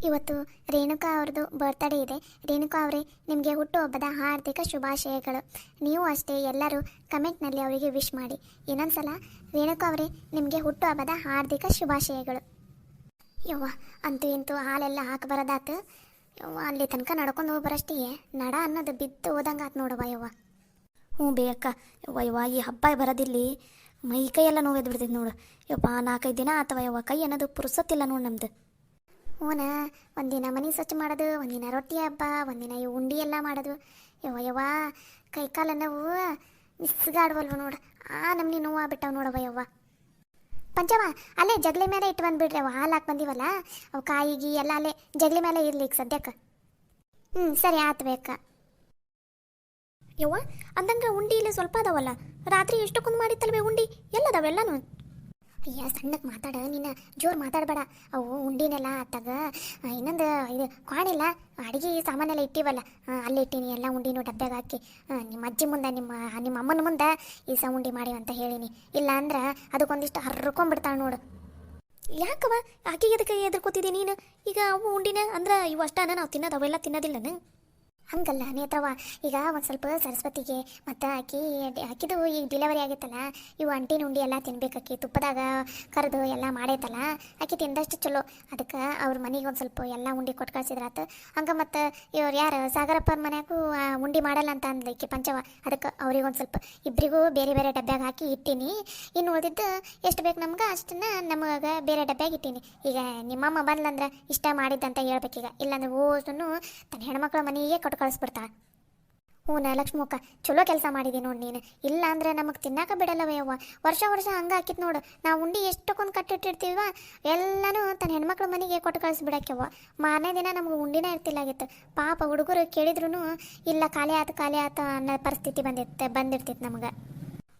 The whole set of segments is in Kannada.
ಇವತ್ತು ರೇಣುಕಾ ಅವ್ರದ್ದು ಬರ್ತ್ಡೇ ಇದೆ. ರೇಣುಕಾ ಅವರೇ, ನಿಮಗೆ ಹುಟ್ಟುಹಬ್ಬದ ಹಾರ್ದಿಕ ಶುಭಾಶಯಗಳು. ನೀವು ಅಷ್ಟೇ ಎಲ್ಲರೂ ಕಮೆಂಟ್ನಲ್ಲಿ ಅವರಿಗೆ ವಿಶ್ ಮಾಡಿ. ಇನ್ನೊಂದ್ಸಲ ರೇಣುಕಾ ಅವರೇ, ನಿಮಗೆ ಹುಟ್ಟುಹಬ್ಬದ ಹಾರ್ದಿಕ ಶುಭಾಶಯಗಳು. ಯವ್ವ, ಅಂತೂ ಇಂತೂ ಹಾಲೆಲ್ಲ ಹಾಕಿ ಬರೋದಾತು. ಯವ್ವ, ಅಲ್ಲಿ ತನಕ ನಡ್ಕೊಂಡು ಹೋಗಿ ಬರೋಷ್ಟಿಗೆ ನಡ ಅನ್ನೋದು ಬಿದ್ದು ಹೋದಂಗೆ ಆತು ನೋಡವ್ವ. ಯವ್ವ ಹ್ಞೂ ಬೇಕ ಯವ್ವ. ಯವ್ವ, ಈ ಹಬ್ಬ ಬರೋದಿಲ್ಲಿ ಮೈ ಕೈಯೆಲ್ಲ ನೋವೆದ್ದು ಬಿಡ್ತೈತೆ ನೋಡು. ಯಪ್ಪ, 4-5 ದಿನ ಆತವ ಯವ್ವ. ಕೈ ಅನ್ನೋದು ಪುರ್ಸೊತ್ತಿಲ್ಲ ನೋಡಿ ನಮ್ದು. ಹ್ಞೂನ, ಒಂದಿನ ಮನೆ ಸ್ವಚ್ಛ ಮಾಡೋದು, ಒಂದಿನ ರೊಟ್ಟಿ ಹಬ್ಬ, ಒಂದಿನ ಈ ಉಂಡಿ ಎಲ್ಲ ಮಾಡೋದು. ಯವ್ವ ಯವ್ವ, ಕೈ ಕಾಲ ನೋವು ಮಿಸ್ಗಾಡ್ವಲ್ವ ನೋಡು. ನಮ್ನಿ ನೋವು ಆಗ್ಬಿಟ್ಟವ ನೋಡವ ಯವ್ವ. ಪಂಚವ, ಅಲ್ಲೇ ಜಗಲಿ ಮೇಲೆ ಇಟ್ಟು ಬಂದುಬಿಡ್ರಿ. ಅವು ಹಾಲು ಹಾಕಿ ಬಂದಿವಲ್ಲ, ಅವು ಕಾಯಿಗಿ ಎಲ್ಲ ಅಲ್ಲೇ ಜಗಲಿ ಮೇಲೆ ಇರ್ಲಿ ಈಗ ಸದ್ಯಕ್ಕೆ. ಸರಿ ಆತು ಬೇಕ. ಯವ್ವ, ಅಂದಂಗೆ ಉಂಡಿ ಇಲ್ಲಿ ಸ್ವಲ್ಪ ಅದಾವಲ್ಲ, ರಾತ್ರಿ ಎಷ್ಟಕ್ಕೊಂದು ಮಾಡಿತ್ತಲ್ವೇ ಉಂಡಿ? ಎಲ್ಲದಾವೆಲ್ಲನು? ಅಯ್ಯ, ಸಣ್ಣಕ್ಕೆ ಮಾತಾಡ ನೀನು, ಜೋರು ಮಾತಾಡಬೇಡ. ಅವು ಉಂಡಿನೆಲ್ಲ ತಗ. ಇನ್ನೊಂದು ಇದು ಕ್ವಾಣಿಲ್ಲ, ಅಡುಗೆ ಸಾಮಾನೆಲ್ಲ ಇಟ್ಟಿವಲ್ಲ, ಅಲ್ಲಿ ಇಟ್ಟೀನಿ ಎಲ್ಲ ಉಂಡಿನೂ ಡಬ್ಬ್ಯಾಗ ಹಾಕಿ. ನಿಮ್ಮ ಅಜ್ಜಿ ಮುಂದೆ, ನಿಮ್ಮ ಅಮ್ಮನ ಮುಂದೆ ಈ ಉಂಡಿ ಮಾಡಿವ ಅಂತ ಹೇಳಿನಿ. ಇಲ್ಲ ಅಂದ್ರೆ ಅದಕ್ಕೊಂದಿಷ್ಟು ಹರ್ಕೊಂಡ್ಬಿಡ್ತಾಳೆ ನೋಡು. ಯಾಕವ ಆಕೆಗೆ ಅದಕ್ಕೆ ಎದುರ್ಕೋತಿದ್ದಿ ನೀನು? ಈಗ ಅವು ಉಂಡಿನ ಅಂದ್ರೆ ಇವು ಅಷ್ಟನ ನಾವು ತಿನ್ನೋದು, ಅವೆಲ್ಲ ತಿನ್ನೋದಿಲ್ಲನ? ಹಂಗಲ್ಲ ನೇತ್ರವ, ಈಗ ಒಂದು ಸ್ವಲ್ಪ ಸರಸ್ವತಿಗೆ ಮತ್ತು ಆಕಿದು ಈಗ ಡಿಲೆವರಿ ಆಗೈತಲ್ಲ, ಇವು ಅಂಟಿನ ಉಂಡಿ ಎಲ್ಲ ತಿನ್ಬೇಕಾಕಿ ತುಪ್ಪದಾಗ ಕರೆದು ಎಲ್ಲ ಮಾಡೈತಲ್ಲ, ಆಕೆ ತಿಂದಷ್ಟು ಚಲೋ. ಅದಕ್ಕೆ ಅವ್ರ ಮನೆಗೆ ಒಂದು ಸ್ವಲ್ಪ ಎಲ್ಲ ಉಂಡಿ ಕೊಟ್ಟು ಕಳ್ಸಿದ್ರಾತು. ಹಂಗೆ ಮತ್ತು ಇವ್ರು ಯಾರು ಸಾಗರಪ್ಪನ ಮನ್ಯಾಗೂ ಉಂಡಿ ಮಾಡಲ್ಲ ಅಂತ ಅಂದ್ಲಿಕ್ಕೆ ಪಂಚವ. ಅದಕ್ಕೆ ಅವ್ರಿಗೆ ಒಂದು ಸ್ವಲ್ಪ ಇಬ್ಬರಿಗೂ ಬೇರೆ ಬೇರೆ ಡಬ್ಬ್ಯಾಗ ಹಾಕಿ ಇಟ್ಟೀನಿ. ಇನ್ನು ಉಳಿದಿದ್ದು ಎಷ್ಟು ಬೇಕು ನಮ್ಗೆ ಅಷ್ಟನ್ನ ನಮಗೆ ಬೇರೆ ಡಬ್ಬ್ಯಾಗ ಇಟ್ಟೀನಿ. ಈಗ ನಿಮ್ಮಮ್ಮ ಬಂದ್ಲಂದ್ರೆ ಇಷ್ಟ ಮಾಡಿದ್ದಂತ ಹೇಳ್ಬೇಕೀಗ. ಇಲ್ಲಾಂದ್ರೆ ಓಸನ್ನು ತನ್ನ ಹೆಣ್ಮಕ್ಳ ಮನೆಗೆ ಕೊಟ್ಟು ಕಳಿಸ್ಬಿಡ್ತಾಳೆ. ಹ್ಞೂ ಲಕ್ಷ್ಮಕ್ಕ, ಚಲೋ ಕೆಲಸ ಮಾಡಿದೆ ನೋಡಿ ನೀನು. ಇಲ್ಲ ಅಂದ್ರೆ ನಮಗೆ ತಿನ್ನಾಕ ಬಿಡಲ್ಲವೇ ಅವ್ವ. ವರ್ಷ ಹಂಗೆ ಹಾಕಿತ್ ನೋಡು. ನಾವು ಉಂಡಿ ಎಷ್ಟಕ್ಕೊಂದು ಕಟ್ಟಿಟ್ಟಿರ್ತೀವ, ಎಲ್ಲನೂ ತನ್ನ ಹೆಣ್ಮಕ್ಳ ಮನೆಗೆ ಕೊಟ್ಟು ಕಳಿಸ್ಬಿಡಕ್ಯವ್ವ. ಮಾರನೇ ದಿನ ನಮ್ಗೆ ಉಂಡಿನೇ ಇರ್ತಿಲ್ಲಾಗಿತ್ತು. ಪಾಪ ಹುಡುಗರು ಕೇಳಿದ್ರು ಇಲ್ಲ, ಖಾಲಿ ಆತು ಅನ್ನೋ ಪರಿಸ್ಥಿತಿ ಬಂದಿರ್ತಿತ್ತು ನಮ್ಗೆ.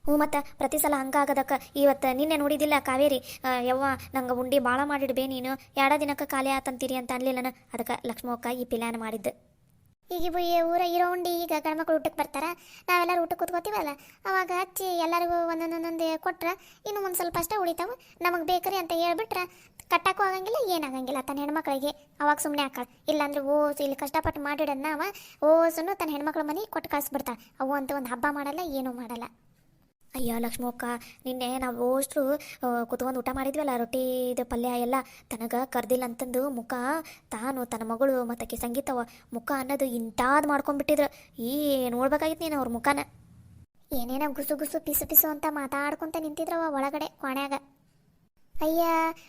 ಹ್ಞೂ, ಮತ್ತು ಪ್ರತಿ ಸಲ ಹಂಗಾಗದಕ್ಕೆ. ಇವತ್ತು ನಿನ್ನೆ ನೋಡಿದಿಲ್ಲ ಕಾವೇರಿ, ಯವ್ವ ನಂಗೆ ಉಂಡಿ ಭಾಳ ಮಾಡಿಡ್ಬೇ ನೀನು, 2 ದಿನಕ್ಕೆ ಖಾಲಿ ಆತಂತೀರಿ ಅಂತ ಅನ್ಲಿಲ್ಲನ. ಅದಕ್ಕೆ ಲಕ್ಷ್ಮಕ್ಕ ಈ ಪ್ಲಾನ್ ಮಾಡಿದ್ದು. ಈಗ ಊರ ಇರೋ ಉಂಡಿ ಈಗ ಗಂಡ್ಮಕ್ಳು ಊಟಕ್ಕೆ ಬರ್ತಾರ, ನಾವೆಲ್ಲರೂ ಊಟಕ್ಕೆ ಕೂತ್ಕೋತೀವಲ್ಲ, ಅವಾಗ ಹಚ್ಚಿ ಎಲ್ಲರಿಗೂ ಒಂದೊಂದೊಂದೊಂದು ಕೊಟ್ರೆ ಇನ್ನೂ ಒಂದು ಸ್ವಲ್ಪ ಅಷ್ಟೇ ಉಳಿತಾವೆ. ನಮಗೆ ಬೇಕ್ರಿ ಅಂತ ಹೇಳ್ಬಿಟ್ರೆ ಕಟ್ಟಾಕೂ ಆಗಂಗಿಲ್ಲ, ಏನಾಗಂಗಿಲ್ಲ ತನ್ನ ಹೆಣ್ಮಕ್ಳಿಗೆ. ಅವಾಗ ಸುಮ್ಮನೆ ಹಾಕಳ. ಇಲ್ಲಾಂದ್ರೆ ಇಲ್ಲಿ ಕಷ್ಟಪಟ್ಟು ಮಾಡಿಡೋದನ್ನ ಓಸನ್ನು ತನ್ನ ಹೆಣ್ಮಕ್ಳ ಮನೆಗೆ ಕೊಟ್ಟು ಕಳಿಸ್ಬಿಡ್ತಾಳೆ. ಅವು ಅಂತ ಒಂದು ಹಬ್ಬ ಮಾಡಲ್ಲ, ಏನೂ ಮಾಡಲ್ಲ. ಅಯ್ಯ ಲಕ್ಷ್ಮಕ್ಕ, ನಿನ್ನೆ ನಾವು ಅಷ್ಟು ಕುತ್ಕೊಂಡು ಊಟ ಮಾಡಿದ್ವಲ್ಲ, ರೊಟ್ಟಿದು ಪಲ್ಯ ಎಲ್ಲ ತನಗೆ ಕರ್ದಿಲ್ಲ ಅಂತಂದು ಮುಖ ತಾನು ತನ್ನ ಮಗಳು ಮತ್ತಕ್ಕೆ ಸಂಗೀತವ ಮುಖ ಅನ್ನೋದು ಇಂಟಾದ್ ಮಾಡ್ಕೊಂಡ್ಬಿಟ್ಟಿದ್ರು. ನೋಡ್ಬೇಕಾಗಿತ್ತು ನೀನು ಅವ್ರ ಮುಖನ. ಏನೇನೋ ಗುಸು ಗುಸು ಪಿಸು ಪಿಸು ಅಂತ ಮಾತಾಡ್ಕೊಂತ ನಿಂತಿದ್ರವ ಒಳಗಡೆ ಕೋಣ್ಯಾಗ. ಅಯ್ಯ,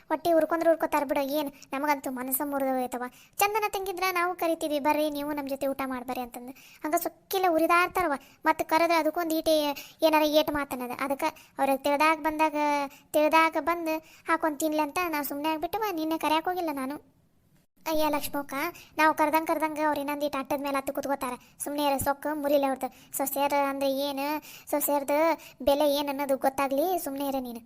ಹೊಟ್ಟೆ ಉರ್ಕೋತಾರ ಬಿಡು. ಏನು ನಮಗಂತೂ ಮನಸ್ಸು ಮುರಿದೋಯ್ತವ. ಚಂದನ ತಂಗಿದ್ರೆ ನಾವು ಕರಿತೀವಿ, ಬರ್ರಿ ನೀವು ನಮ್ಮ ಜೊತೆ ಊಟ ಮಾಡ್ಬರ್ರಿ ಅಂತಂದು. ಹಂಗೆ ಸೊಕ್ಕಿಲ್ಲ ಉರಿದಾಡ್ತಾರವ. ಮತ್ತು ಕರೆದ್ರೆ ಅದಕ್ಕೊಂದು ಏನಾರ ಏಟು ಮಾತನ್ನೋದು. ಅದಕ್ಕೆ ಅವ್ರಿಗೆ ತಿಳಿದಾಗ ಬಂದು ಹಾಕೊಂಡು ತಿನ್ಲಿ ಅಂತ ನಾವು ಸುಮ್ಮನೆ ಆಗ್ಬಿಟ್ಟವ. ನಿನ್ನೆ ಕರೆಯಕ್ಕೆ ಹೋಗಿಲ್ಲ ನಾನು. ಅಯ್ಯ ಲಕ್ಷ್ಮಕ್ಕ, ನಾವು ಕರ್ದಂಗೆ ಅವ್ರು ಇನ್ನೊಂದು ಆಟದ ಮೇಲೆ ಹತ್ತು ಕೂತ್ಕೋತಾರೆ. ಸುಮ್ಮನೆ ಸೊಕ್ಕು ಮುರಿಲಿ ಅವ್ರದ್ದು. ಸೊಸೆಯರ್ ಅಂದರೆ ಏನು, ಸೊಸೆಯರ್ದು ಬೆಲೆ ಏನು ಅನ್ನೋದು ಗೊತ್ತಾಗಲಿ, ಸುಮ್ಮನೆ ಇರ ನೀನು.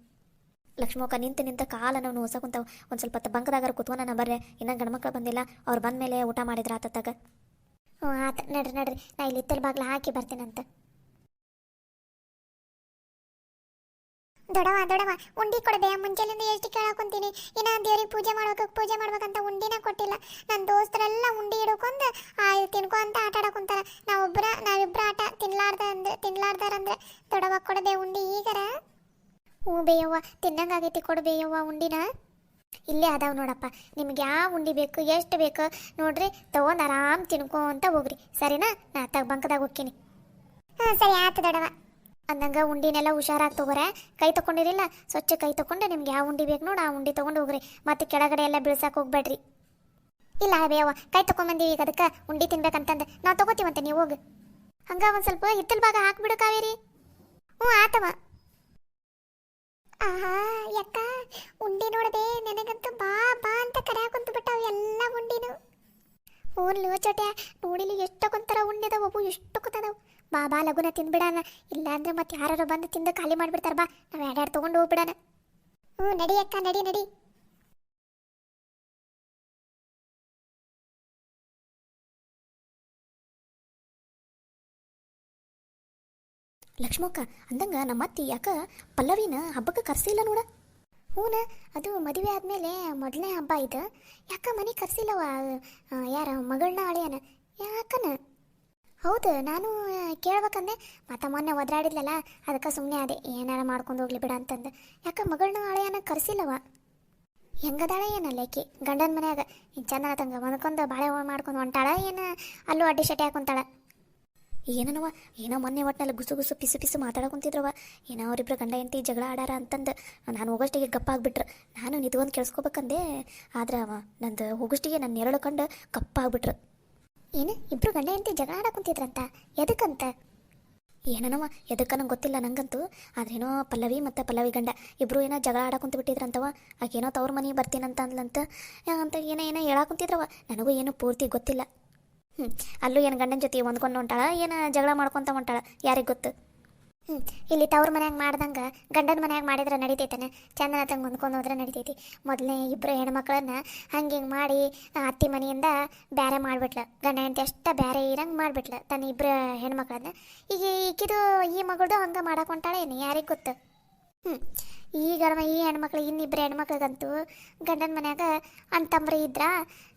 ಲಕ್ಷ್ಮಕ್ಕ ನಿಂತ ಕಾಲ ನಾವು ನೋಸ ಕುಂತಾವ. ಒಂದು ಸ್ವಲ್ಪ ಬಂಕದಾಗ ಕುತ್ಕೊಂಡ ಬರ್ರೆ, ಇನ್ನೂ ಗಂಡ್ಮಕ್ಳು ಬಂದಿಲ್ಲ. ಅವ್ರು ಬಂದ ಮೇಲೆ ಊಟ ಮಾಡಿದ್ರೆ ಆತತ್ತಾಗ. ಆತ, ನಡ್ರಿ ನಾ ಇಲ್ಲಿ ಇತ್ತಲ್ ಬಾಗ್ಲ ಹಾಕಿ ಬರ್ತೀನಂತ. ದೊಡವ ಉಂಡಿ ಕೊಡದೆ ಮುಂಚೆಲಿಂದ ಎಷ್ಟು ಕೇಳಕೊಂತೀನಿ. ಇನ್ನ ದೇವ್ರಿಗೆ ಪೂಜೆ ಮಾಡ್ಬೇಕಂತ ಉಂಡಿನ ಕೊಟ್ಟಿಲ್ಲ. ನನ್ನ ದೋಸ್ತರೆಲ್ಲ ಉಂಡಿ ಹಿಡ್ಕೊಂಡು ತಿನ್ಕೊಂತ ಆಟ ಆಡಕೊಂತಾರ. ನಾವಿಬ್ರ ಆಟ ತಿನ್ಲಾರ್ದಾರಂದ್ರೆ ದೊಡವ ಕೊಡದೆ ಉಂಡಿ ಈಗರ. ಹ್ಞೂ ಬೇಯವ್ವ, ತಿನ್ನಂಗಾಗೈತಿ, ಕೊಡು ಬೇಯವ್ವ ಉಂಡಿನ. ಇಲ್ಲೇ ಅದಾವ ನೋಡಪ್ಪ, ನಿಮ್ಗೆ ಯಾವ ಉಂಡಿ ಬೇಕು, ಎಷ್ಟು ಬೇಕು ನೋಡ್ರಿ, ತಗೊಂಡು ಆರಾಮ್ ತಿನ್ಕೊಂತ ಹೋಗ್ರಿ. ಸರಿನಾ? ನಾ ಬಂಕದಾಗ ಹೋಗ್ತೀನಿ. ಸರಿ ಆಯ್ತು ದೊಡವ. ಅಂದಂಗೆ ಉಂಡಿನೆಲ್ಲ ಹುಷಾರಾಗಿ ತಗೋರೆ. ಕೈ ತೊಗೊಂಡಿರಿಲ್ಲ, ಸ್ವಚ್ಛ ಕೈ ತೊಗೊಂಡು ನಿಮ್ಗೆ ಯಾವ ಉಂಡಿ ಬೇಕು ನೋಡಿ ಆ ಉಂಡಿ ತೊಗೊಂಡು ಹೋಗ್ರಿ. ಮತ್ತೆ ಕೆಳಗಡೆ ಎಲ್ಲ ಬೀಳ್ಸಕ್ಕೆ ಹೋಗ್ಬೇಡ್ರಿ. ಇಲ್ಲ ಬೇಯವ್ವ, ಕೈ ತೊಗೊಂಬಂದೀವಿ, ಈಗ ಅದಕ್ಕೆ ಉಂಡಿ ತಿನ್ಬೇಕಂತಂದು ನಾವು ತೊಗೋತೀವಂತೆ, ನೀವು ಹೋಗಿ. ಹಂಗೆ ಒಂದು ಸ್ವಲ್ಪ ಹಿತ್ತಲ ಭಾಗ ಹಾಕ್ಬಿಡು ಕಾವೇರಿ. ಹ್ಞೂ ಆತವ. ಆಹಾ ಯಕ್ಕ, ಉಂಡಿ ನೋಡದೆ ನನಗಂತೂ ಬಾ ಅಂತ ಕರೆಯಾಕೊಂತು ಬಿಟ್ಟಾವ ಎಲ್ಲ ಉಂಡಿನು. ಹ್ಞೂ ಚೋಟ್ಯ, ನೋಡಿಲಿ ಎಷ್ಟೊಂಥರ ಉಂಡಿ ಅದಾವ, ಒಬ್ಬು ಎಷ್ಟೊಂದವು. ಬಾ ಲಗುನ ತಿಂದ್ಬಿಡಾನ. ಇಲ್ಲಾಂದ್ರೆ ಮತ್ತೆ ಯಾರು ಬಂದು ತಿಂದು ಖಾಲಿ ಮಾಡಿಬಿಡ್ತಾರ. ಬಾ, ನಾವು ಎರಡೆರಡು ತೊಗೊಂಡು ಹೋಗ್ಬಿಡಾನ. ನಡಿ ಅಕ್ಕ, ನಡಿ. ಲಕ್ಷ್ಮಕ್ಕ, ಅಂದಂಗ ನಮ್ಮ ಅತ್ತಿ ಯಾಕ ಪಲ್ಲವಿನ ಹಬ್ಬಕ್ಕೆ ಕರ್ಸಿಲ್ಲ ನೋಡ. ಹೂನ, ಅದು ಮದುವೆ ಆದಮೇಲೆ ಮೊದಲನೇ ಹಬ್ಬ ಇದು. ಯಾಕ ಮನೆ ಕರ್ಸಿಲ್ಲವ? ಯಾರ ಮಗಳನ್ನ ಅಳಿಯನ? ಯಾಕನ? ಹೌದು, ನಾನು ಕೇಳ್ಬೇಕಂದೆ. ಮತ್ತು ಮೊನ್ನೆ ಒದ್ರಾಡಿದ್ಲಲ್ಲ, ಅದಕ್ಕೆ ಸುಮ್ಮನೆ ಅದೇ ಏನಾರ ಮಾಡ್ಕೊಂಡು ಹೋಗ್ಲಿ ಬಿಡ ಅಂತಂದು. ಯಾಕ ಮಗಳನ್ನ ಅಳಿಯನ ಕರ್ಸಿಲ್ಲವ? ಹೆಂಗದಾಳ ಏನಲ್ಲ ಆಕಿ ಗಂಡನ ಮನ್ಯಾಗ? ಚಂದನ ತಂಗ ಒಂದ್ಕೊಂದು ಬಾಳೆ ಮಾಡ್ಕೊಂಡು ಹೊಂಟಾಳ ಏನು? ಅಲ್ಲೂ ಅಡ್ಡಿ ಶೆಟ್ಟಿ ಹಾಕೊಂತಾಳ ಏನನವ? ಏನೋ ಮೊನ್ನೆ ಒಟ್ಟಿನಲ್ಲಿ ಗುಸು ಗುಸು ಪಿಸು ಪಿಸು ಮಾತಾಡಕೊಂತಿದ್ರವ. ಏನೋ ಅವರಿಬ್ರು ಗಂಡ ಹೆಂಡತಿ ಜಗಳ ಆಡಾರ ಅಂತಂದು ನಾನು ಹೋಗೋಷ್ಟಿಗೆ ಗಪ್ಪ ಆಗ್ಬಿಟ್ರು. ನಾನು ನಿಂತ್ಕೊಂಡು ಕೇಳಿಸ್ಕೊಬೇಕಂದೆ, ಆದ್ರೆ ಅವ ನಂದು ಹೋಗೋಷ್ಟಿಗೆ ನನ್ನ ನೆರಳು ಕಂಡು ಕಪ್ಪ ಆಗ್ಬಿಟ್ರು. ಏನು ಇಬ್ರು ಗಂಡ ಹೆಂಡತಿ ಜಗಳ ಆಡಕೊಂತಿದ್ರಂತ? ಎದಕ್ಕಂತ? ಏನನವ ಎದಕ್ಕನ ಗೊತ್ತಿಲ್ಲ ನಂಗಂತೂ. ಆದ್ರೇನೋ ಪಲ್ಲವಿ ಮತ್ತು ಪಲ್ಲವಿ ಗಂಡ ಇಬ್ಬರು ಏನೋ ಜಗಳ ಆಡಕೊಂತ ಬಿಟ್ಟಿದ್ರಂತವ. ಆಕೇನೋ ತವ್ರ ಮನೆಗೆ ಬರ್ತೀನಂತ ಅಂದ್ಲಂತ ಅಂತ ಏನೋ ಹೇಳಾಕೊಂತಿದ್ರವ. ನನಗೂ ಏನು ಪೂರ್ತಿ ಗೊತ್ತಿಲ್ಲ. ಅಲ್ಲೂ ಏನು ಗಂಡನ ಜೊತೆ ಹೊಂದ್ಕೊಂಡು ಹೊಂಟಾಳ, ಏನು ಜಗಳ ಮಾಡ್ಕೊತ ಹೊಂಟಾಳ, ಯಾರಿಗೆ ಗೊತ್ತು. ಇಲ್ಲಿ ತವ್ರ ಮನ್ಯಾಗ ಮಾಡ್ದಂಗೆ ಗಂಡನ ಮನ್ಯಾಗ ಮಾಡಿದ್ರೆ ನಡಿತೈತಾನೆ? ಚಂದನ ತಂಗೆ ಹೊಂದ್ಕೊಂಡು ಹೋದ್ರೆ ನಡಿತೈತಿ. ಮೊದಲನೇ ಇಬ್ಬರು ಹೆಣ್ಮಕ್ಳನ್ನ ಹಂಗೆ ಹಿಂಗೆ ಮಾಡಿ ಅತ್ತಿ ಮನೆಯಿಂದ ಬೇರೆ ಮಾಡಿಬಿಟ್ಲ. ಗಂಡ ಹೆಂಡತಿ ಅಷ್ಟ ಬೇರೆ ಇರಂಗೆ ಮಾಡಿಬಿಟ್ಲ ತನ್ನ ಇಬ್ಬರು ಹೆಣ್ಮಕ್ಳನ್ನ. ಈಗ ಈಕಿದು ಈ ಮಗಳದು ಹಂಗೆ ಮಾಡಕ್ಕೆ ಹೊಂಟಾಳ ಏನು? ಯಾರಿಗೆ ಗೊತ್ತು. ಈ ಹೆಣ್ಮಕ್ಳು ಇನ್ನಿಬ್ಬರು ಹೆಣ್ಮಕ್ಳಿಗಂತೂ ಗಂಡನ ಮನ್ಯಾಗ ಅಣ್ತಂಬ್ರಿ ಇದ್ರ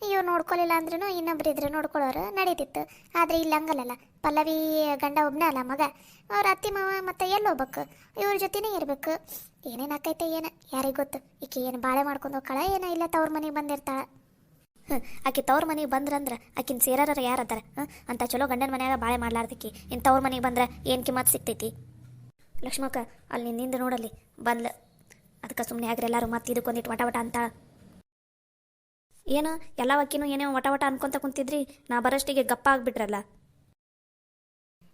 ಇವ್ರು ನೋಡ್ಕೊಲಿಲ್ಲ ಅಂದ್ರೂ ಇನ್ನೊಬ್ರು ಇದ್ರೆ ನೋಡ್ಕೊಳ್ಳೋರು ನಡೀತಿತ್ತು. ಆದರೆ ಇಲ್ಲಿ ಹಂಗಲ್ಲಲ್ಲ. ಪಲ್ಲವಿ ಗಂಡ ಒಬ್ಬನೇ ಅಲ್ಲ ಮಗ, ಅವ್ರ ಅತ್ತಿ ಮಾವ ಮತ್ತು ಎಲ್ಲಿ ಹೋಗ್ಬೇಕು? ಇವ್ರ ಜೊತೆನೇ ಇರಬೇಕು. ಏನೇನು ಆಕೈತೆ ಏನು ಯಾರಿಗೆ ಗೊತ್ತು. ಈಕೆ ಏನು ಬಾಳೆ ಮಾಡ್ಕೊಂಡು ಹೋಗ್ಕಳ ಏನೋ, ಇಲ್ಲ ತವ್ರ ಮನೆಗೆ ಬಂದಿರ್ತಾಳ. ಆಕೆ ತವ್ರ ಮನೆಗೆ ಬಂದ್ರಂದ್ರೆ ಆಕಿನ ಸೇರಾರ ಯಾರದಾರ ಅಂತ ಚಲೋ ಗಂಡನ ಮನ್ಯಾಗ ಬಾಳೆ ಮಾಡ್ಲಾರ್ದಕ್ಕಿ ಇನ್ನು ತವ್ರ ಮನೆಗೆ ಬಂದ್ರೆ ಏನು ಕಿಮ್ಮತ್ತು ಸಿಗ್ತೈತಿ? ಲಕ್ಷ್ಮಕ್ಕ ಅಲ್ಲಿ ನಿಂದು ನೋಡಲ್ಲಿ ಬಂದ್ಲ. ಅದಕ್ಕೆ ಸುಮ್ಮನೆ ಆಗ್ರಿ ಎಲ್ಲರೂ ಮತ್ತೆ ಇದಕ್ಕೊಂದಿಟ್ಟು ವಟ ವಟ ಅಂತ. ಏನು ಎಲ್ಲ ವಕ್ಕಿನೂ ಏನೇನೋ ವಟ ವಟ ಅನ್ಕೊಂತ ಕುಂತಿದ್ರಿ, ನಾ ಬರೋಷ್ಟಿಗೆ ಗಪ್ಪ ಆಗ್ಬಿಟ್ರಲ್ಲ.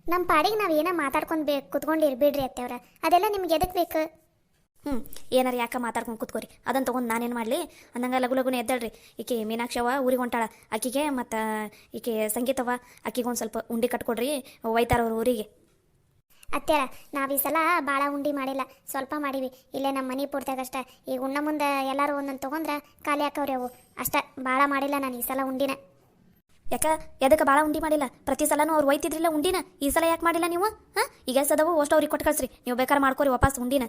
ನಮ್ಮ ಪಾಡಿಗೆ ನಾವು ಏನೋ ಮಾತಾಡ್ಕೊಂಡು ಕುತ್ಕೊಂಡಿರ್ಬಿಡ್ರಿ ಅತ್ತೆವ್ರ. ಅದೆಲ್ಲ ನಿಮ್ಗೆ ಎದಕ್ಕೆ ಬೇಕು? ಏನಾರು ಯಾಕೆ ಮಾತಾಡ್ಕೊಂಡು ಕುತ್ಕೋರಿ. ಅದನ್ನು ತೊಗೊಂಡು ನಾನೇನು ಮಾಡಲಿ ಅಂದಂಗೆ ಲಗು ಲಗುನ ಎದ್ದಳ್ರಿ. ಈಕೆ ಮೀನಾಕ್ಷವ ಊರಿಗೆ ಹೊಂಟಾಳ, ಆಕಿಗೆ ಮತ್ತು ಈಕೆ ಸಂಗೀತವ ಆಕಿಗೆ ಒಂದು ಸ್ವಲ್ಪ ಉಂಡೆ ಕಟ್ಕೊಡ್ರಿ, ಒಯ್ತಾರವ್ರು ಊರಿಗೆ. ಅತ್ಯಾರ ನಾವು ಈ ಸಲ ಭಾಳ ಉಂಡೆ ಮಾಡಿಲ್ಲ, ಸ್ವಲ್ಪ ಮಾಡೀವಿ. ಇಲ್ಲೇ ನಮ್ಮ ಮನೆ ಪೂರ್ತಿಯಾಗಷ್ಟ. ಈಗ ಉಣ್ಣ ಮುಂದೆ ಎಲ್ಲರೂ ಒಂದೊಂದು ತೊಗೊಂಡ್ರೆ ಖಾಲಿ ಹಾಕವ್ರಿ ಅವು ಅಷ್ಟೇ. ಭಾಳ ಮಾಡಿಲ್ಲ ನಾನು ಈ ಸಲ ಉಂಡಿನ. ಯಾಕ ಎದಕ್ಕೆ ಭಾಳ ಉಂಡೆ ಮಾಡಿಲ್ಲ? ಪ್ರತಿ ಸಲನೂ ಅವ್ರು ಒಯ್ತಿದ್ರಿಲ್ಲ ಉಂಡಿನ, ಈ ಸಲ ಯಾಕೆ ಮಾಡಿಲ್ಲ ನೀವು? ಈಗ ಸದವು ಅಷ್ಟು ಅವ್ರಿಗೆ ಕೊಟ್ಟು ಕಳಿಸ್ರಿ, ನೀವು ಬೇಕಾದ್ರೆ ಮಾಡ್ಕೊರಿ ವಾಪಸ್ ಉಂಡಿನ.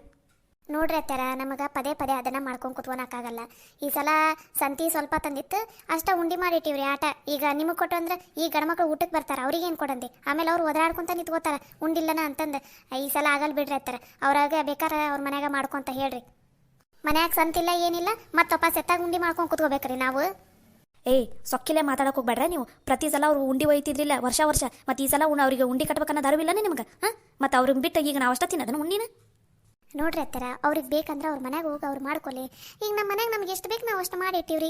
ನೋಡ್ರಿ ಅತ್ಯಾರ, ನಮಗೆ ಪದೇ ಪದೇ ಅದನ್ನು ಮಾಡ್ಕೊಂಡು ಕುತ್ಕೊಳಕ್ಕಾಗಲ್ಲ. ಈ ಸಲ ಸಂತಿ ಸ್ವಲ್ಪ ತಂದಿತ್ತು ಅಷ್ಟ ಉಂಡೆ ಮಾಡಿಟ್ಟಿವ್ರಿ ಆಟ. ಈಗ ನಿಮಗೆ ಕೊಟ್ಟು ಅಂದ್ರೆ ಈ ಗಂಡ್ಮಕ್ಳು ಊಟಕ್ಕೆ ಬರ್ತಾರೆ, ಅವ್ರಿಗೆ ಏನು ಕೊಡಂದೆ? ಆಮೇಲೆ ಅವ್ರು ಒದರಾಡ್ಕೊಂತ ನಿಂತ್ಕೋತಾರ ಉಂಡಿಲ್ಲನ ಅಂತಂದು. ಈ ಸಲ ಆಗಲ್ ಬಿಡ್ರಿ ಅತ್ಯಾರ, ಅವ್ರಾಗ ಬೇಕಾರೆ ಅವ್ರ ಮನ್ಯಾಗ ಮಾಡ್ಕೊಂತ ಹೇಳ್ರಿ. ಮನ್ಯಾಗ ಸಂತಿಲ್ಲ ಏನಿಲ್ಲ, ಮತ್ತೆ ವಾಪಸ್ ಎತ್ತಾಗ ಉಂಡೆ ಮಾಡ್ಕೊಂಡು ಕುತ್ಕೋಬೇಕ್ರಿ ನಾವು. ಏಯ್ ಸೊಕ್ಕಿಲೆ ಮಾತಾಡಕ್ಕೆ ಹೋಗ್ಬೇಡ್ರ ನೀವು. ಪ್ರತಿ ಸಲ ಅವ್ರು ಉಂಡೆ ಒಯ್ತಿದ್ರಿಲ್ಲ ವರ್ಷ ವರ್ಷ, ಮತ್ತು ಈ ಸಲ ಅವ್ರಿಗೆ ಉಂಡೆ ಕಟ್ಬೇಕನ್ನೋದು ಅರಿವಿಲ್ಲನೇ ನಿಮ್ಗೆ? ಮತ್ತು ಅವ್ರಿಗೆ ಬಿಟ್ಟು ಈಗ ನಾವು ಅಷ್ಟ ತಿನ್ನೋದನ್ನ ಉಂಡಿನ. ನೋಡ್ರಿ ಅತ್ತರ, ಅವ್ರಿಗೆ ಬೇಕಂದ್ರೆ ಅವ್ರ ಮನೆಗೆ ಹೋಗಿ ಅವ್ರು ಮಾಡ್ಕೊಲಿ. ಈಗ ನಮ್ಮ ಮನ್ಯಾಗ ನಮ್ಗೆ ಎಷ್ಟು ಬೇಕು ನಾವು ಅಷ್ಟು ಮಾಡಿಟ್ಟಿವ್ರಿ.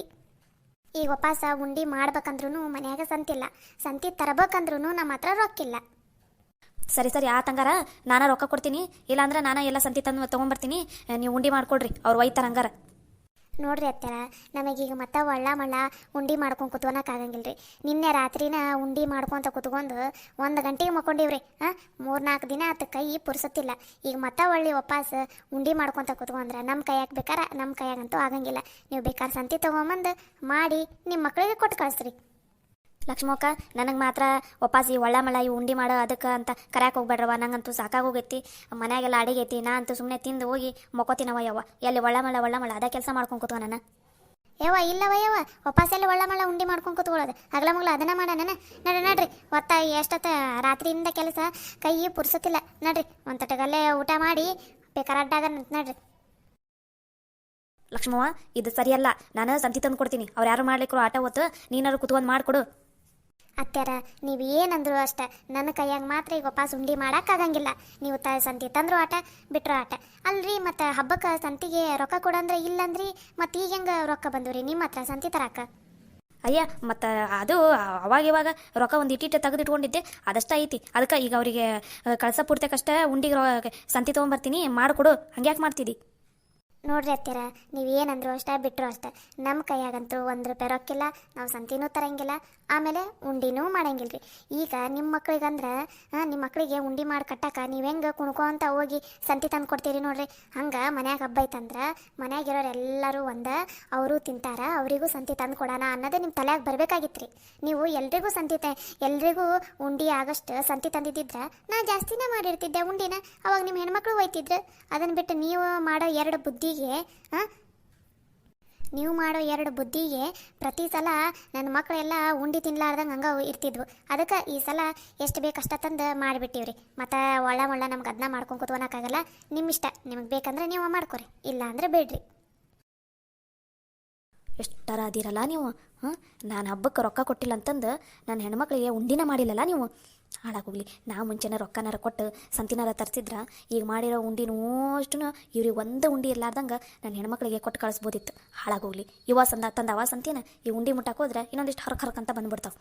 ಈಗ ವಾಪಸ್ ಉಂಡೆ ಮಾಡ್ಬೇಕಂದ್ರೂ ಮನ್ಯಾಗ ಸಂತಿಲ್ಲ, ಸಂತಿ ತರಬೇಕಂದ್ರೂ ನಮ್ಮ ಹತ್ರ ರೊಕ್ಕಿಲ್ಲ. ಸರಿ ಸರಿ ಆತಂಗಾರ ನಾನು ರೊಕ್ಕ ಕೊಡ್ತೀನಿ, ಇಲ್ಲಾಂದ್ರೆ ನಾನು ಎಲ್ಲ ಸಂತಿ ತಂದು ತೊಗೊಂಬರ್ತೀನಿ, ನೀವು ಉಂಡೆ ಮಾಡ್ಕೊಡ್ರಿ, ಅವ್ರು ಒಯ್ತಾರ ಹಂಗಾರ. ನೋಡ್ರಿ ಅತ್ತರ, ನಮಗೀಗ ಮತ್ತೆ ಒಳ್ಳ ಮಳ್ಳ ಉಂಡೆ ಮಾಡ್ಕೊಂಡು ಕುತ್ಕೊಳಕ್ಕಾಗಂಗಿಲ್ಲ ರೀ. ನಿನ್ನೆ ರಾತ್ರಿನ ಉಂಡೆ ಮಾಡ್ಕೊತ ಕುತ್ಕೊಂಡು 1 ಗಂಟೆಗೆ ಮಕ್ಕೊಂಡಿವ್ರಿ. 3-4 ದಿನ ಆತ ಕೈ ಪುರ್ಸತ್ತಿಲ್ಲ. ಈಗ ಮತ್ತೆ ಒಳ್ಳೆ ವಾಪಸ್ ಉಂಡೆ ಮಾಡ್ಕೊತ ಕುತ್ಕೊಂಡ್ರೆ ನಮ್ಮ ಕೈಯಾಗ ಬೇಕಾರ, ನಮ್ಮ ಕೈಯಾಗಂತೂ ಆಗಂಗಿಲ್ಲ. ನೀವು ಬೇಕಾದ್ರೆ ಸಂತಿ ತೊಗೊಂಬಂದು ಮಾಡಿ ನಿಮ್ಮ ಮಕ್ಕಳಿಗೆ ಕೊಟ್ಟು ಕಳಿಸ್ರಿ. ಲಕ್ಷ್ಮಕ್ಕ ನನಗೆ ಮಾತ್ರ ವಾಪಸ್ ಈ ಒಳ್ಳ ಮಳ್ಳ ಈ ಉಂಡೆ ಮಾಡೋ ಅದಕ್ಕೆ ಅಂತ ಕರ್ಯಾಕೆ ಹೋಗ್ಬೇಡ್ರವ. ನಂಗಂತೂ ಸಾಕಾಗೋಗೈತಿ, ಮನ್ಯಾಗೆಲ್ಲ ಅಡಿಗೈತಿ. ನಾ ಅಂತೂ ಸುಮ್ಮನೆ ತಿಂದು ಹೋಗಿ ಮೊಕ್ಕೋತೀನವ. ಯವ್ವ ಎಲ್ಲಿ ಒಳ್ಳ ಮಳ್ಳ ಅದ ಕೆಲಸ ಮಾಡ್ಕೊಂಡು ಕೂತ್ವ ನಾನು. ಯವ್ವ ಇಲ್ಲವ ಯವ್ವ, ವಾಪಸ್ ಎಲ್ಲಿ ಒಳ್ಳ ಮಳ್ಳ ಉಂಡೆ ಮಾಡ್ಕೊಂಡು ಕೂತ್ಕೊಳ್ಳೋದು? ಹಗಲ ಮಗ್ಲ ಅದನ್ನ ಮಾಡೋಣ. ನಡ್ರಿ ಒತ್ತ ಎಷ್ಟೊತ್ತ ರಾತ್ರಿಯಿಂದ ಕೆಲಸ, ಕೈ ಪುರ್ಸತ್ತಿಲ್ಲ. ನಡ್ರಿ ಒಂದು ತಟಗಲ್ಲೇ ಊಟ ಮಾಡಿ ಬೇಕಾರೆ ಅಡ್ಡಾಗ ನಡ್ರಿ. ಲಕ್ಷ್ಮವ್ವ ಇದು ಸರಿಯಲ್ಲ, ನಾನು ಸಂತಿ ತಂದು ಕೊಡ್ತೀನಿ. ಅವ್ರು ಯಾರು ಮಾಡ್ಲಿಕ್ಕರು ಆಟ ಹೊತ್ತು ನೀನಾರು ಕುತ್ಕೊಂಡು ಮಾಡಿಕೊಡು. ಅತ್ಯಾರ ನೀವು ಏನಂದ್ರು ಅಷ್ಟೆ, ನನ್ನ ಕೈಯಾಗ ಮಾತ್ರ ಈಗ ವಾಪಸ್ ಉಂಡೆ ಮಾಡೋಕ್ಕಾಗಂಗಿಲ್ಲ. ನೀವು ಸಂತಿ ತಂದ್ರು ಆಟ, ಬಿಟ್ರು ಆಟ ಅಲ್ರಿ. ಮತ್ತು ಹಬ್ಬಕ್ಕೆ ಸಂತಿಗೆ ರೊಕ್ಕ ಕೊಡಂದ್ರೆ ಇಲ್ಲಂದ್ರಿ, ಮತ್ತು ಈಗ ಹೆಂಗೆ ರೊಕ್ಕ ಬಂದ್ರಿ ನಿಮ್ಮ ಹತ್ರ ಸಂತಿ ತರಾಕ? ಅಯ್ಯ ಮತ್ತು ಅದು ಅವಾಗ ರೊಕ್ಕ ಒಂದು ಇಟ್ಟಿಟ್ಟು ತೆಗೆದಿಟ್ಕೊಂಡಿದ್ದೆ, ಅದಷ್ಟ ಐತಿ. ಅದಕ್ಕೆ ಈಗ ಅವರಿಗೆ ಕಳ್ಸ ಪೂರ್ತಕ್ಕಷ್ಟೇ ಉಂಡಿಗೆ ಸಂತಿ ತೊಗೊಂಬರ್ತೀನಿ, ಮಾಡಿಕೊಡು. ಹಂಗ್ಯಾಕೆ ಮಾಡ್ತಿದ್ದಿ? ನೋಡ್ರಿ ಅತ್ತೀರ, ನೀವು ಏನಂದ್ರು ಅಷ್ಟೇ ಬಿಟ್ಟರು ಅಷ್ಟೇ, ನಮ್ಮ ಕೈಯಾಗಂತೂ 1 ರೂಪಾಯಿ ರೊಕ್ಕಿಲ್ಲ. ನಾವು ಸಂತಿನೂ ತರಂಗಿಲ್ಲ, ಆಮೇಲೆ ಉಂಡಿನೂ ಮಾಡಂಗಿಲ್ಲ ರೀ. ಈಗ ನಿಮ್ಮ ಮಕ್ಳಿಗಂದ್ರೆ ನಿಮ್ಮ ಮಕ್ಕಳಿಗೆ ಉಂಡೆ ಮಾಡಿ ಕಟ್ಟಕ್ಕೆ ನೀವು ಹೆಂಗೆ ಕುಣ್ಕೊಂತ ಹೋಗಿ ಸಂತಿ ತಂದು ಕೊಡ್ತೀರಿ ನೋಡ್ರಿ. ಹಂಗೆ ಮನ್ಯಾಗ ಹಬ್ಬ ಐತಂದ್ರೆ ಮನ್ಯಾಗಿರೋರು ಎಲ್ಲರೂ ಅವರು ತಿಂತಾರ, ಅವರಿಗೂ ಸಂತಿ ತಂದು ಕೊಡೋಣ ಅನ್ನೋದೇ ನಿಮ್ಮ ತಲೆಯಾಗ ಬರಬೇಕಾಗಿತ್ತು ರೀ. ನೀವು ಎಲ್ರಿಗೂ ಉಂಡೆ ಆಗಷ್ಟು ಸಂತಿ ತಂದಿದ್ದಿದ್ರೆ ನಾ ಜಾಸ್ತಿನೇ ಮಾಡಿರ್ತಿದ್ದೆ ಉಂಡಿನ. ಅವಾಗ ನಿಮ್ಮ ಹೆಣ್ಮಕ್ಳು ಒಯ್ತಿದ್ರು. ಅದನ್ನು ಬಿಟ್ಟು ನೀವು ಮಾಡೋ 2 ಬುದ್ಧಿ ಬುದ್ಧಿಗೆ ನೀವು ಮಾಡೋ 2 ಬುದ್ಧಿಗೆ ಪ್ರತಿ ಸಲ ನನ್ನ ಮಕ್ಕಳೆಲ್ಲ ಉಂಡಿ ತಿನ್ಲಾರ್ದಂಗೆ ಹಂಗೆ ಇರ್ತಿದ್ವು. ಅದಕ್ಕೆ ಈ ಸಲ ಎಷ್ಟು ಬೇಕು ಅಷ್ಟ ತಂದು ಮಾಡಿಬಿಟ್ಟಿವ್ರಿ. ಮತ್ತು ಒಳ್ಳ ನಮ್ಗೆ ಅದನ್ನ ಮಾಡ್ಕೊಂಡು ಕೂತ್ಕೊಳಕ್ಕಾಗಲ್ಲ. ನಿಮ್ಮ ಇಷ್ಟ, ನಿಮಗೆ ಬೇಕಂದ್ರೆ ನೀವು ಮಾಡ್ಕೊರಿ, ಇಲ್ಲ ಅಂದರೆ ಬೇಡ್ರಿ. ಎಷ್ಟರ ಅದಿರಲ್ಲ ನೀವು. ನಾನು ಹಬ್ಬಕ್ಕೆ ರೊಕ್ಕ ಕೊಟ್ಟಿಲ್ಲ ಅಂತಂದು ನನ್ನ ಹೆಣ್ಮಕ್ಳಿಗೆ ಉಂಡಿನ ಮಾಡಿಲ್ಲಲ್ಲ ನೀವು. ಹಾಳಾಗೋಗ್ಲಿ. ನಾವು ಮುಂಚೆನೇ ರೊಕ್ಕನಾರ ಕೊಟ್ಟು ಸಂತಿನಾರ ತರಿಸಿದ್ರೆ ಈಗ ಮಾಡಿರೋ ಉಂಡಿನೂ ಅಷ್ಟು ಇವ್ರಿಗೆ ಒಂದು ಉಂಡಿ ಇರ್ಲಾರ್ದಂಗೆ ನನ್ನ ಹೆಣ್ಮಕ್ಳಿಗೆ ಕೊಟ್ಟು ಕಳಿಸ್ಬೋದಿತ್ತು. ಹಾಳಾಗೋಗ್ಲಿ. ಇವ ತಂದವ ಸಂತಿನ ಈ ಉಂಡಿ ಮುಟ್ಟಕ್ಕೆ ಹೋದ್ರೆ ಇನ್ನೊಂದಿಷ್ಟು ಹರಕಂತ ಬಂದ್ಬಿಡ್ತಾವೆ.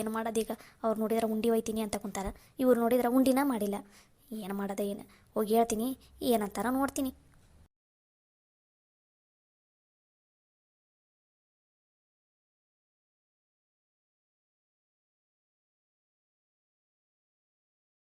ಏನು ಮಾಡೋದೀಗ? ಅವ್ರು ನೋಡಿದ್ರೆ ಉಂಡಿ ಒಯ್ತೀನಿ ಅಂತ ಕುಂತಾರೆ, ಇವ್ರು ನೋಡಿದ್ರೆ ಉಂಡಿನ ಮಾಡಿಲ್ಲ. ಏನು ಮಾಡೋದ ಏನು? ಹೋಗಿ ಹೇಳ್ತೀನಿ, ಏನಂತಾರ ನೋಡ್ತೀನಿ.